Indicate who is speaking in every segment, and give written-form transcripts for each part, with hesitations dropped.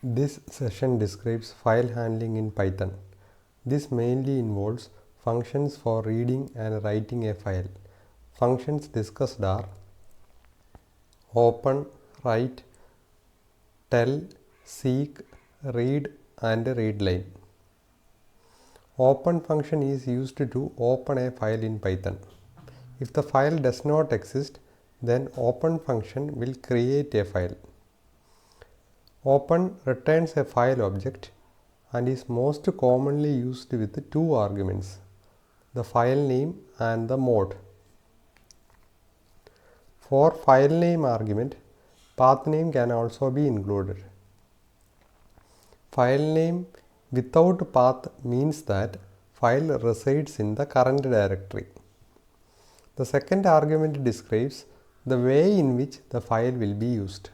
Speaker 1: This session describes file handling in Python. This mainly involves functions for reading and writing a file. Functions discussed are open, write, tell, seek, read and readline. Open function is used to open a file in Python. If the file does not exist, then open function will create a file. Open returns a file object and is most commonly used with two arguments, the file name and the mode. For file name argument, path name can also be included. File name without path means that file resides in the current directory. The second argument describes the way in which the file will be used.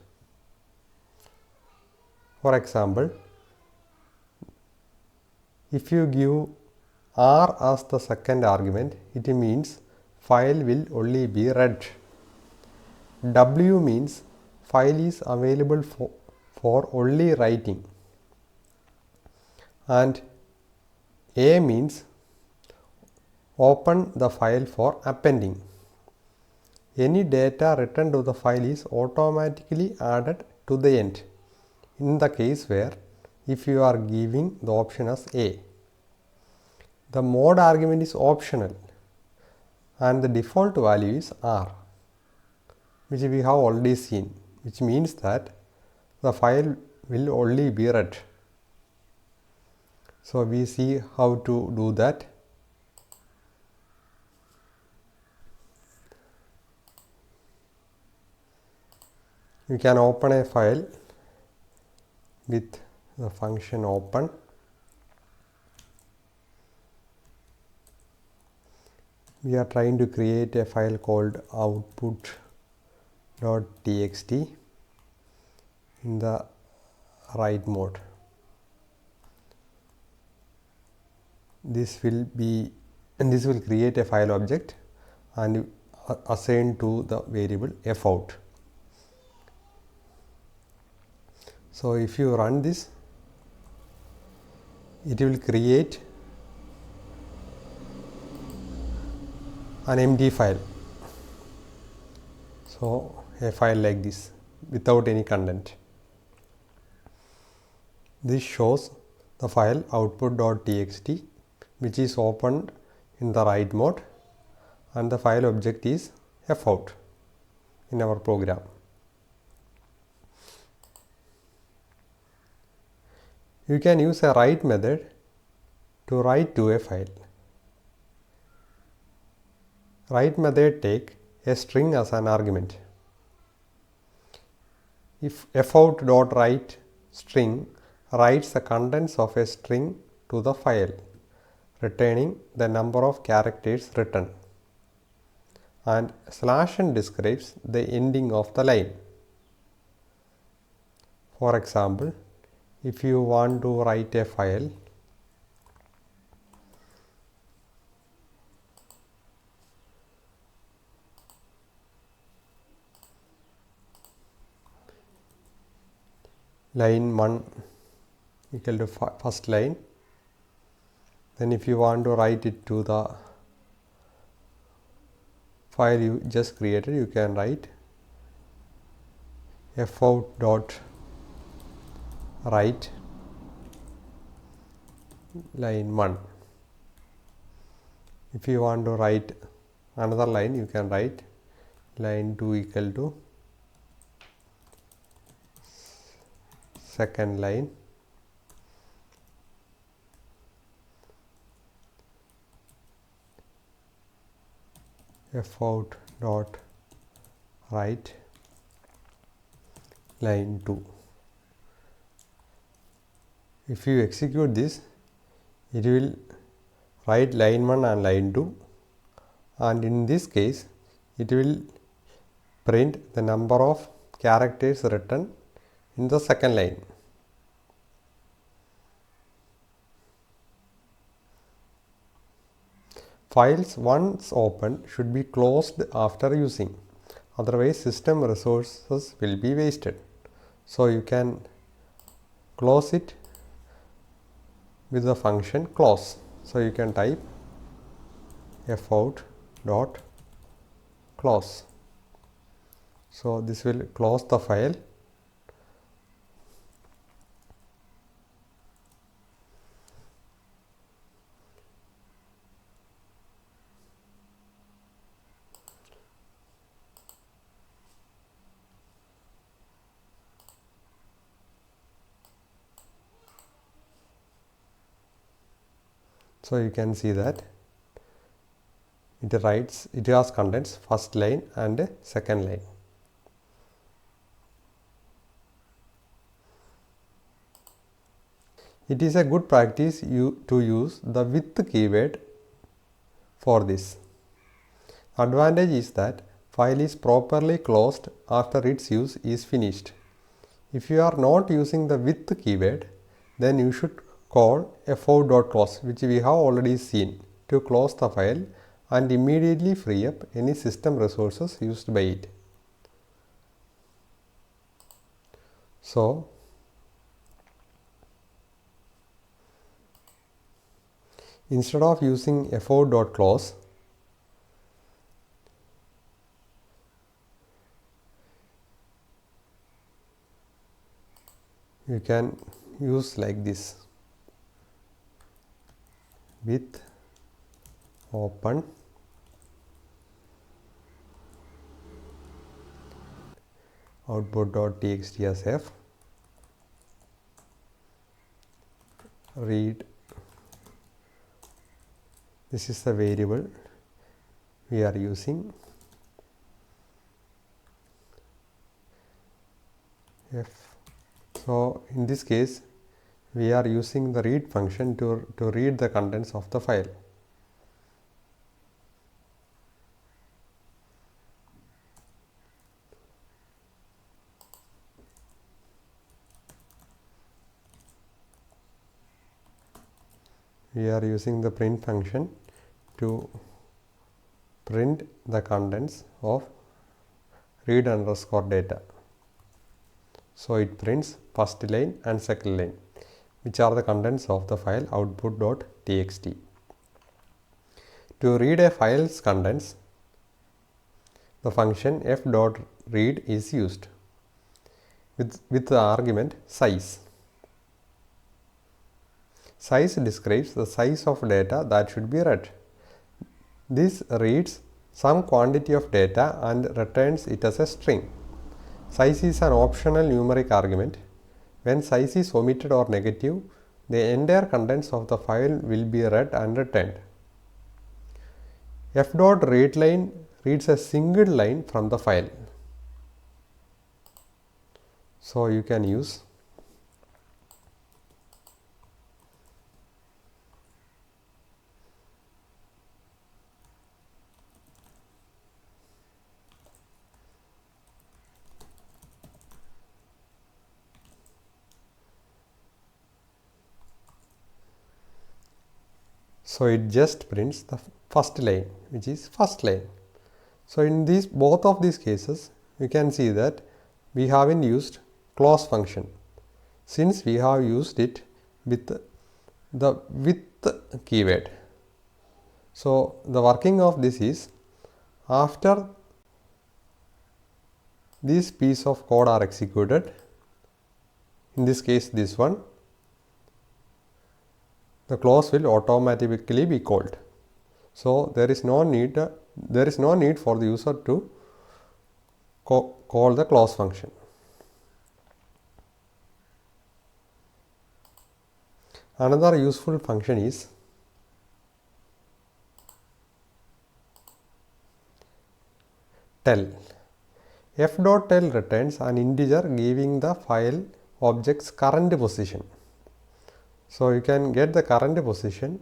Speaker 1: For example, if you give R as the second argument, it means file will only be read. W means file is available for only writing. And A means open the file for appending. Any data returned to the file is automatically added to the end in the case where if you are giving the option as A. The mode argument is optional and the default value is R, which we have already seen, which means that the file will only be read. So we see how to do that. You can open a file with the function open. We are trying to create a file called output.txt in the write mode. This will create a file object and assign to the variable fout. So if you run this, it will create an empty file. So a file like this without any content. This shows the file output.txt which is opened in the write mode and the file object is fout in our program. You can use a write method to write to a file. Write method take a string as an argument. If fout.write string writes the contents of a string to the file, returning the number of characters written, and /n describes the ending of the line. For example, if you want to write a file, line 1 equal to first line, then if you want to write it to the file you just created, you can write fout.write line 1. If you want to write another line, you can write line 2 equal to second line, fout.write line 2. If you execute this, it will write line 1 and line 2, and in this case it will print the number of characters written in the second line. Files once opened should be closed after using, otherwise system resources will be wasted. So you can close it with the function close. So you can type fout dot close. So this will close the file. So you can see that it has contents first line and second line. It is a good practice to use the with keyword for this. Advantage is that file is properly closed after its use is finished. If you are not using the with keyword, then you should call fout.close, which we have already seen, to close the file and immediately free up any system resources used by it. So instead of using fout.close, you can use like this: with open output.txt as f read. This is the variable we are using, f. So in this case we are using the read function to read the contents of the file. We are using the print function to print the contents of read underscore data. So it prints first line and second line, which are the contents of the file output.txt. To read a file's contents, the function f.read is used with the argument size. Size describes the size of data that should be read. This reads some quantity of data and returns it as a string. Size is an optional numeric argument. When size is omitted or negative, the entire contents of the file will be read and returned. f.readLine reads a single line from the file. So you can use so it just prints the first line, which is first line. So in both of these cases, you can see that we haven't used close function, since we have used it with the with keyword. So the working of this is, after this piece of code are executed, in this case this one, the close will automatically be called. So there is no need for the user to call the close function. Another useful function is tell. f.tell returns an integer giving the file object's current position. So you can get the current position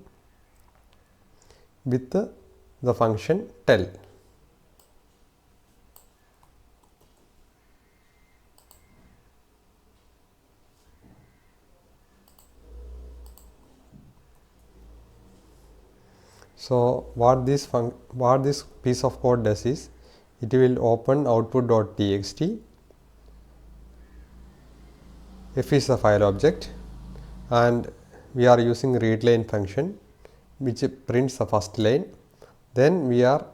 Speaker 1: with the function tell. So what this piece of code does is, it will open output.txt f is the file object, and we are using readLine function which prints the first line. Then we are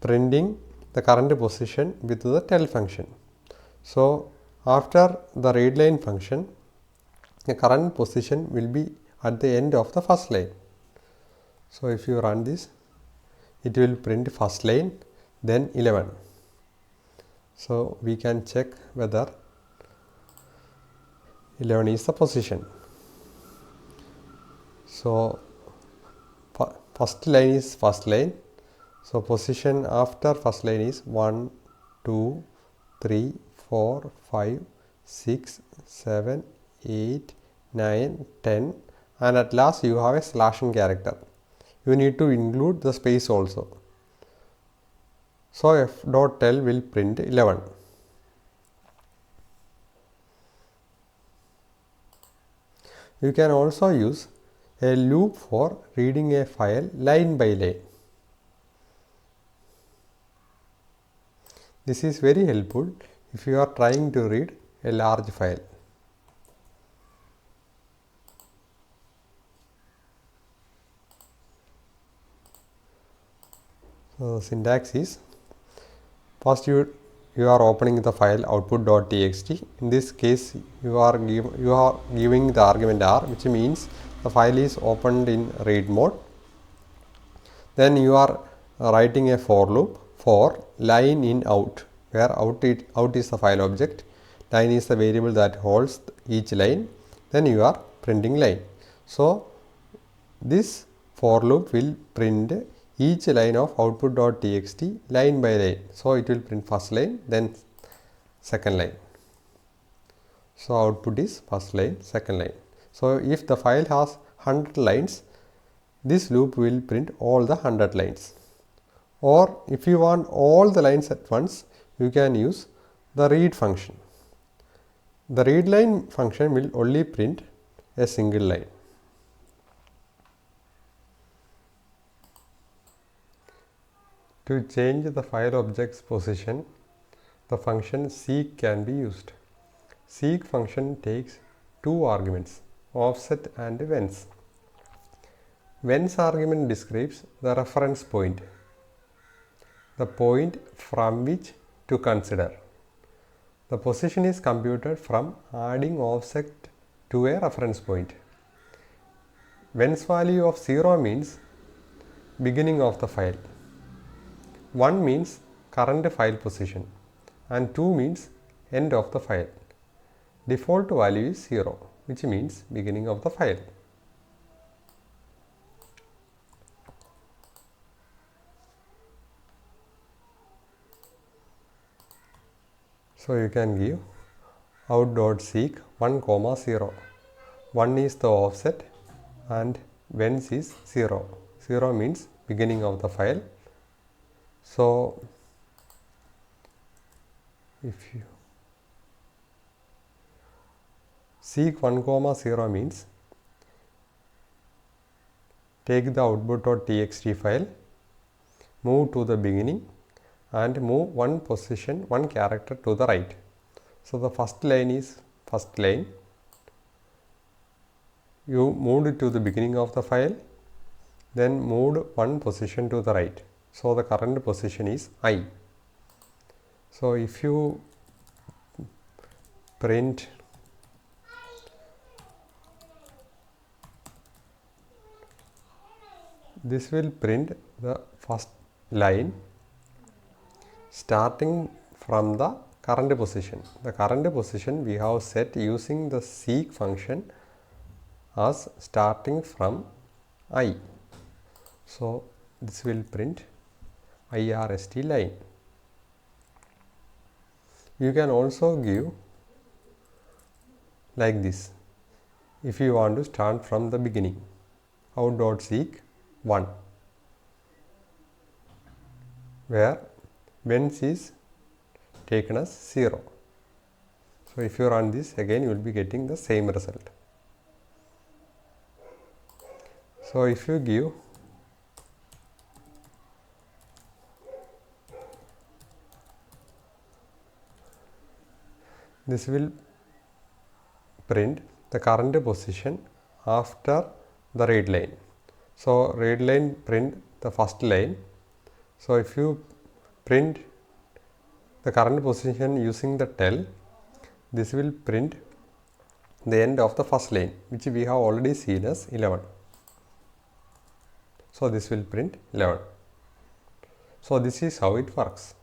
Speaker 1: printing the current position with the tell function. So after the readLine function, the current position will be at the end of the first line. So if you run this, it will print first line, then 11. So we can check whether 11 is the position. So first line is first line. So position after first line is 1, 2, 3, 4, 5, 6, 7, 8, 9, 10, and at last you have a slashing character. You need to include the space also. So f.tell will print 11. You can also use a loop for reading a file line by line. This is very helpful if you are trying to read a large file. So the syntax is, first you are opening the file output.txt. In this case you are giving the argument r, which means the file is opened in read mode. Then you are writing a for loop for line in out, where out is the file object, line is the variable that holds each line. Then you are printing line. So this for loop will print each line of output.txt line by line. So it will print first line, then second line. So output is first line, second line. So if the file has 100 lines, this loop will print all the 100 lines. Or if you want all the lines at once, you can use the read function. The readLine function will only print a single line. To change the file object's position, the function seek can be used. Seek function takes two arguments, offset and whence. Whence argument describes the reference point, the point from which to consider. The position is computed from adding offset to a reference point. Whence value of 0 means beginning of the file. 1 means current file position and 2 means end of the file. Default value is 0, which means beginning of the file. So you can give out.seek 1, 0. 1 is the offset and whence is 0. 0 means beginning of the file. So if you seek 1, 0 means take the output.txt file, move to the beginning and move one position, one character to the right. So the first line is first line. You moved it to the beginning of the file, then moved one position to the right. So the current position is I. So if you print this, will print the first line starting from the current position. The current position we have set using the seek function as starting from I. So this will print IRST line. You can also give like this if you want to start from the beginning. Out.seek 1, where whence is taken as 0. So if you run this again, you will be getting the same result. So if you give this, will print the current position after the read line. So read line print the first line. So if you print the current position using the tell, this will print the end of the first line, which we have already seen as 11. So this will print 11. So this is how it works.